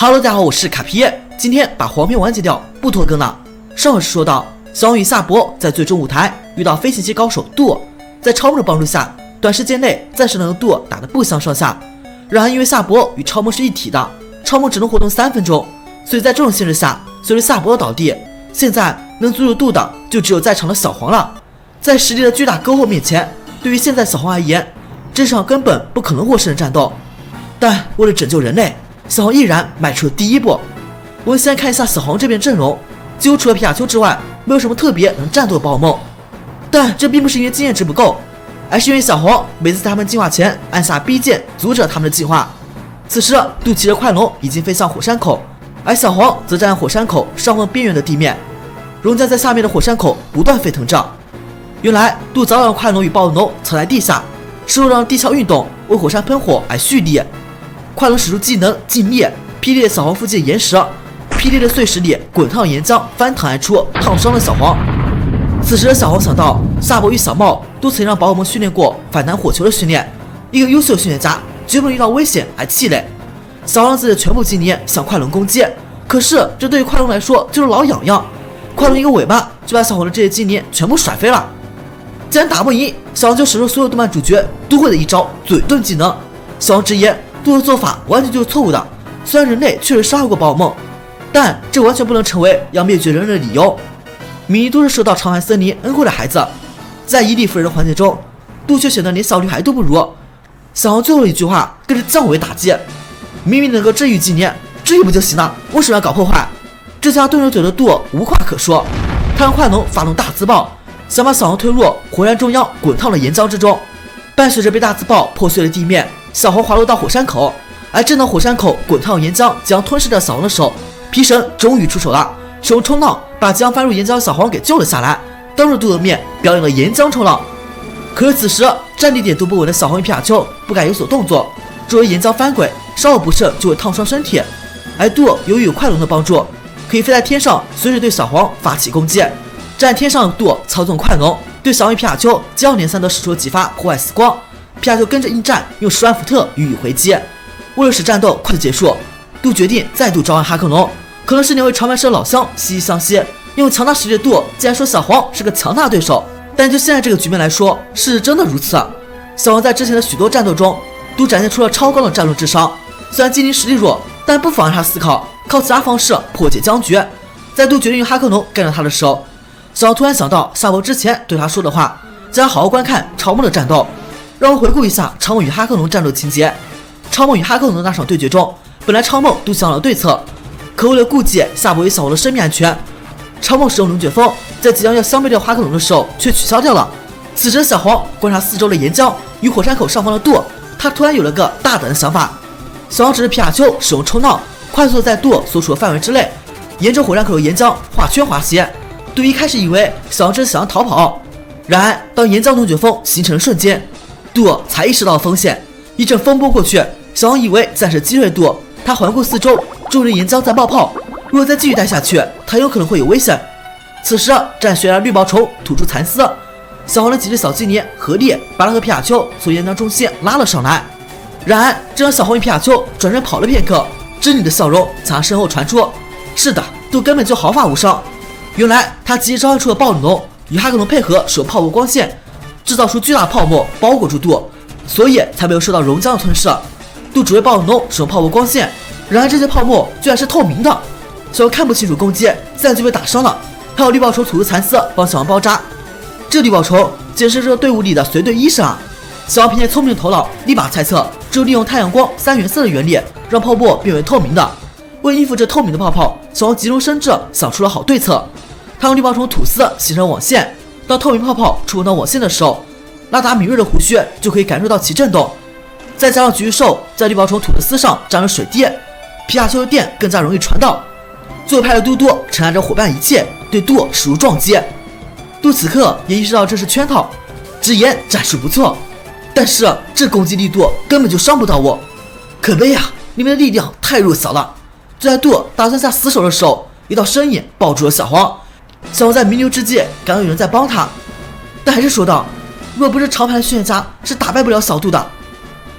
Hello， 大家好，我是卡皮耶，今天把黄片完结掉，不拖更了。上回是说到，小王与夏伯在最终舞台遇到飞行期高手杜，在超梦的帮助下，短时间内暂时能和杜打得不相上下。然而因为夏伯与超梦是一体的，超梦只能活动3分钟，所以在这种限制下，随着夏伯的倒地，现在能阻止杜的就只有在场的小黄了。在实力的巨大沟壑面前，对于现在小黄而言，这场根本不可能获胜的战斗。但为了拯救人类，小黄毅然迈出了第一步。我们先来看一下小黄这边阵容，几乎除了皮卡丘之外，没有什么特别能战斗的宝梦。但这并不是因为经验值不够，而是因为小黄每次在他们进化前按下 B 键阻止了他们的进化。此时杜骑着快龙已经飞向火山口，而小黄则站在火山口上方边缘的地面，熔浆在下面的火山口不断沸腾着。原来杜早让快龙与暴龙藏在地下，是为了让地壳运动为火山喷火而蓄力。快龙使出技能尽灭，劈裂小黄附近的岩石，劈裂的碎石里滚烫的岩浆翻腾而出，烫伤了小黄。此时的小黄想到夏伯与小茂都曾让宝可梦训练过反弹火球的训练，一个优秀的训练家绝不能遇到危险而气馁。小黄自己的全部精力向快龙攻击，可是这对于快龙来说就是老痒痒，快龙一个尾巴就把小黄的这些精力全部甩飞了。既然打不赢，小黄就使出所有动漫主角都会的一招嘴遁技能。小黄直言杜的做法完全就是错误的，虽然人类确实杀害过宝可梦，但这完全不能成为要灭绝人类的理由。明明都是受到长寒森林恩惠的孩子，在以理服人的环节中，杜却显得连小女孩都不如。小黄最后一句话更是降维打击，明明能够治愈纪念，治愈不就行了，为什么要搞破坏？这下对手嘴的杜无话可说，他让快龙发动大自爆，想把小黄推入火山中央滚烫的岩浆之中。伴随着被大自爆破碎的地面，小黄滑落到火山口，而正当火山口滚烫岩浆将吞噬掉小黄的时候，皮神终于出手了，使用冲浪把即将翻入岩浆的小黄给救了下来，当着杜的面表演了岩浆冲浪。可是此时站地点都不稳的小黄与皮卡丘不敢有所动作，作为岩浆翻滚，稍有不慎就会烫伤身体。而杜由于有快龙的帮助，可以飞在天上，随时对小黄发起攻击。站在天上的杜操纵快龙，对小黄与皮卡丘接二连三地使出了几发破坏死光，皮卡丘跟着应战，用10万伏特予以回击。为了使战斗快速结束，杜决定再度召唤哈克龙。可能是两位长白蛇老乡惺惺相惜，用强大实力的杜竟然说小黄是个强大对手。但就现在这个局面来说，是真的如此。小黄在之前的许多战斗中都展现出了超高的战斗智商，虽然精灵实力弱，但不妨让他思考靠其他方式破解僵局。在杜决定用哈克龙干掉他的时候，小黄突然想到夏伯之前对他说的话，叫他好好观看超梦的战斗。让我回顾一下超梦与哈克龙战斗情节。超梦与哈克龙的那场对决中，本来超梦都想好了对策，可为了顾及夏伯与小黄的生命安全，超梦使用龙卷风，在即将要消灭掉哈克龙的时候却取消掉了。此时小黄观察四周的岩浆与火山口上方的杜，他突然有了个大胆的想法。小黄指着皮卡丘使用冲浪，快速在杜所处的范围之内，沿着火山口的岩浆画圈滑行。杜一开始以为小黄这是想要逃跑，然而当岩浆龙卷风形成的瞬间，杜才意识到了风险。一阵风波过去，小黄以为暂时击退杜，他环顾四周，周围的岩浆在冒泡，如果再继续待下去，他有可能会有危险。此时战悬崖绿毛虫吐出蚕丝，小黄的几只小精灵合力把他和皮卡丘从岩浆中心拉了上来。然而正当小黄与皮卡丘转身跑了片刻，狰狞的笑容从他身后传出，是的，杜根本就毫发无伤。原来他急召唤出了暴龙与哈克龙配合使用泡沫光线，制造出巨大的泡沫包裹住杜，所以才没有受到熔浆的吞噬。杜只为暴龙使用泡沫光线，然而这些泡沫居然是透明的，小黄看不清楚攻击，自然就被打伤了。还有绿毛虫吐出蚕丝帮小黄包扎，这绿毛虫简直是这个队伍里的随队医生啊！小黄凭借聪明的头脑，立马猜测只有利用太阳光3原色的原理，让泡沫变为透明的。为应付这透明的泡泡，小黄急中生智，想出了好对策。他用绿毛虫吐丝形成网线，当透明泡泡触碰到网线的时候，拉达敏锐的胡须就可以感受到其震动。再加上橘兽在绿毛虫吐的丝上沾了水滴，皮卡丘的电更加容易传导。最后派的嘟嘟承担着伙伴一切，对杜使出撞击。杜此刻也意识到这是圈套，直言战术不错，但是这攻击力度根本就伤不到我，可悲啊！你们的力量太弱小了。就在杜打算下死手的时候，一道身影抱住了小黄。小黄在弥留之际感到有人在帮他，但还是说道：“若不是长盘的训练家，是打败不了小杜的。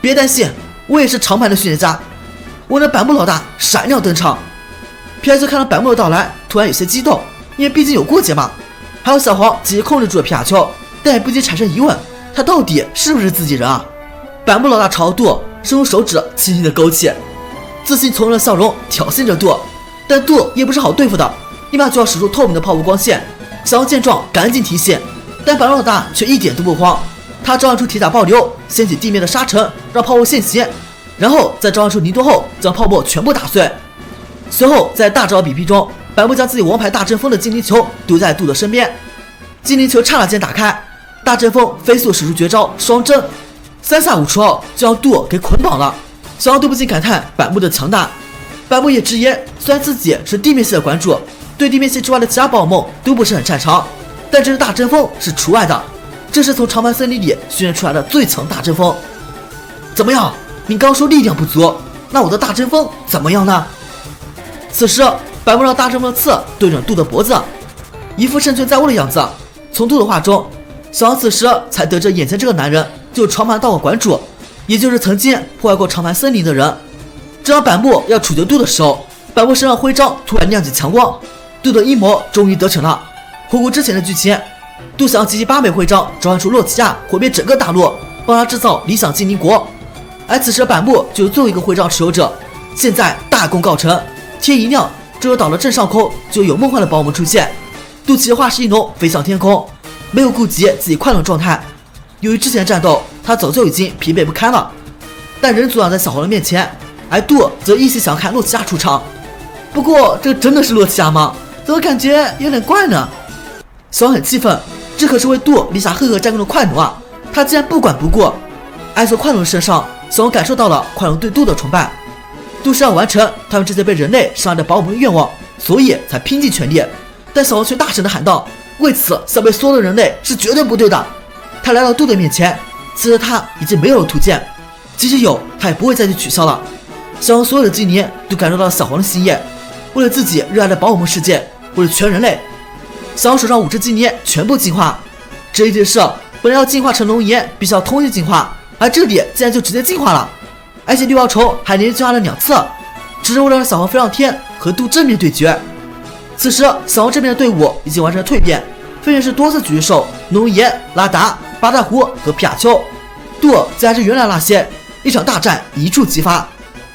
别担心，我也是长盘的训练家。”我的板木老大闪亮登场。皮卡丘看到板木的到来，突然有些激动，因为毕竟有过节嘛。还有小黄积极控制住了皮卡丘，但也不禁产生疑问，他到底是不是自己人啊？板木老大朝杜伸出手指轻轻的勾起，自信从容的笑容挑衅着杜，但杜也不是好对付的，立马就要使出透明的泡沫光线。小黄见状赶紧提醒，但板木老大却一点都不慌，他召唤出铁甲暴流，掀起地面的沙尘，让泡沫现形，然后在召唤出泥多后将泡沫全部打碎。随后在大招比拼中，板木将自己王牌大阵风的精灵球丢在杜的身边，精灵球刹那间打开，大阵风飞速使出绝招双针，三下五除二就将杜给捆绑了。小黄都不禁感叹板木的强大。板木也直言，虽然自己是地面系的馆主，对地面系之外的其他宝可梦都不是很擅长，但这只大阵风是除外的，这是从长盘森林里训练出来的最强大阵风。怎么样？你刚说力量不足，那我的大阵风怎么样呢？此时板木让大阵风的刺对准杜的脖子，一副胜券在握的样子。从杜的话中，小黄此时才得知眼前这个男人就是长盘道馆馆主，也就是曾经破坏过长盘森林的人。正当板木要处决杜的时候，板木身上徽章突然亮起强光，杜的阴谋终于得逞了。回顾之前的剧情，杜想要集齐8枚徽章，召唤出洛奇亚，毁灭整个大陆，帮他制造理想精灵国。而此时的板木就是最后一个徽章持有者，现在大功告成。天一亮，这就到了镇上空，就有梦幻的宝物出现。杜奇化石一龙飞向天空，没有顾及自己快乐状态。由于之前的战斗，他早就已经疲惫不堪了，但仍阻挡在小黄的面前。而杜则一心想看洛奇亚出场。不过，这真的是洛奇亚吗？怎么感觉有点怪呢？小黄很气愤，这可是为杜立下赫赫战功的快龙啊！他竟然不管不顾。而从快龙的身上，小黄感受到了快龙对杜的崇拜。杜是要完成他们这些被人类伤害的宝可梦的愿望，所以才拼尽全力。但小黄却大声地喊道：“为此消灭所有的人类是绝对不对的！”他来到杜的面前，此时他已经没有了图鉴，即使有，他也不会再去取消了。小黄所有的精灵都感受到了小黄的心意，为了自己热爱的宝可梦世界，为了全人类，小黄手上5只精灵全部进化。这一件事本来要进化成龙岩，必须要同时进化，而这里竟然就直接进化了。而且绿毛虫还连续进化了2次，只是为了让小黄飞上天和杜正面对决。此时小黄这边的队伍已经完成了蜕变，分别是多次狙击手、龙岩、拉达、八大湖和皮卡丘。杜自然是原来那些，一场大战一触即发。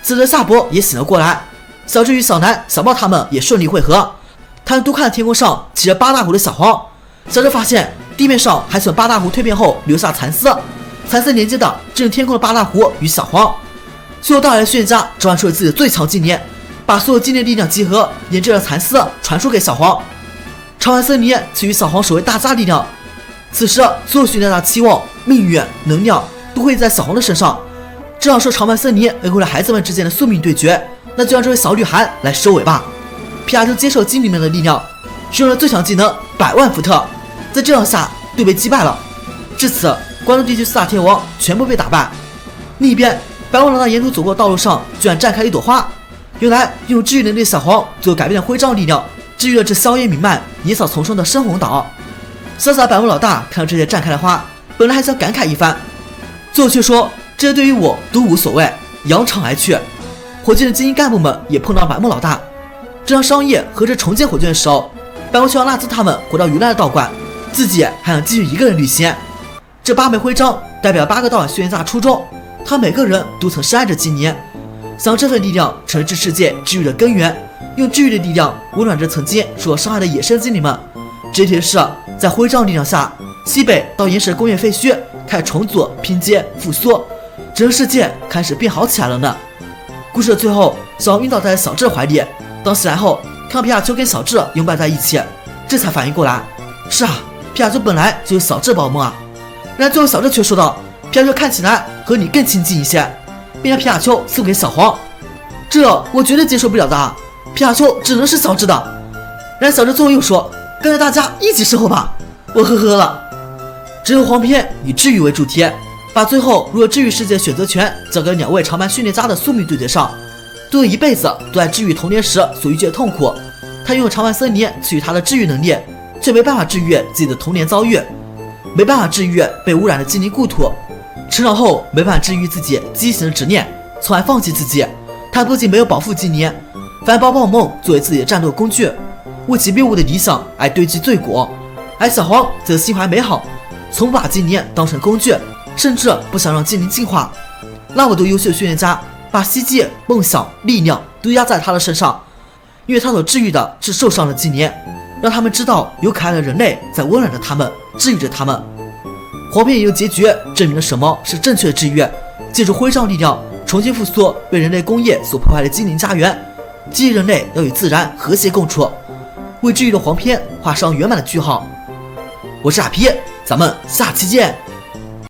此时夏伯也醒了过来，小智与小南、小豹他们也顺利汇合。他们都看天空上骑着八大湖的小黄，小智发现地面上还存八大湖蜕变后留下蚕丝，蚕丝连接的正是天空的八大湖与小黄。最后到来的训练家召唤出了自己的最强精灵，把所有精灵力量集合，研制了蚕丝传输给小黄。长盘森林赐予小黄守卫大家力量，此时所有训练家的期望、命运、能量都会在小黄的身上。这样说长盘森林维护了孩子们之间的宿命对决，那就让这位小女孩来收尾吧。皮卡丘接受精灵们的力量，使用了最强技能100万伏特，在这样下都被击败了。至此，关东地区4大天王全部被打败。另一边，白王老大沿途走过的道路上居然绽开了一朵花，原来拥有治愈能力的小黄最后改变了徽章力量，治愈了这硝烟弥漫、野草丛生的深红岛。潇洒的百慕老大看到这些绽开的花，本来还想感慨一番，最后却说这些对于我都无所谓，扬长而去。火箭的精英干部们也碰到百慕老大，正当商业合着重建火箭的时候，百慕希望纳兹他们回到原来的道馆，自己还想继续一个人旅行。这8枚徽章代表8个道馆训练家初衷，他每个人都曾深爱着精灵，想让这份力量成为这世界治愈的根源，用治愈的力量温暖着曾经受到伤害的野生精灵们。这件事在徽章力量下，西北到岩石工业废墟开始重组、拼接、复苏，整个世界开始变好起来了呢。故事的最后，小黄晕倒在小智的怀里，当醒来后看到皮卡丘跟小智拥抱在一起，这才反应过来，是啊，皮卡丘本来就是小智宝梦啊。然而最后小智却说道，皮卡丘看起来和你更亲近一些，并将皮卡丘送给小黄，这我绝对接受不了的啊，皮卡丘只能是小智的。然而小智最后又说，跟着大家一起生活吧，我呵呵了。只有黄片以治愈为主题，把最后如何治愈世界的选择权交给2位长盘训练家的宿命对决上。杜一辈子都在治愈童年时所遇见的痛苦，他拥有长盘森林赐予他的治愈能力，却没办法治愈自己的童年遭遇，没办法治愈被污染的精灵故土，成长后没办法治愈自己畸形的执念，从而放弃自己，他不仅没有保护金年，反而把宝梦作为自己的战斗工具，为其谬误的理想而堆积罪过。而小黄则心怀美好，从不把金年当成工具，甚至不想让金年进化。那么多优秀训练家把希冀、梦想、力量都压在他的身上，因为他所治愈的是受伤的金年，让他们知道有可爱的人类在温暖着他们，治愈着他们。黄片也用结局证明了什么是正确的治愈，借助徽章力量重新复苏被人类工业所破坏的精灵家园，激励人类要与自然和谐共处，为治愈的黄片画上圆满的句号。我是阿皮，咱们下期见。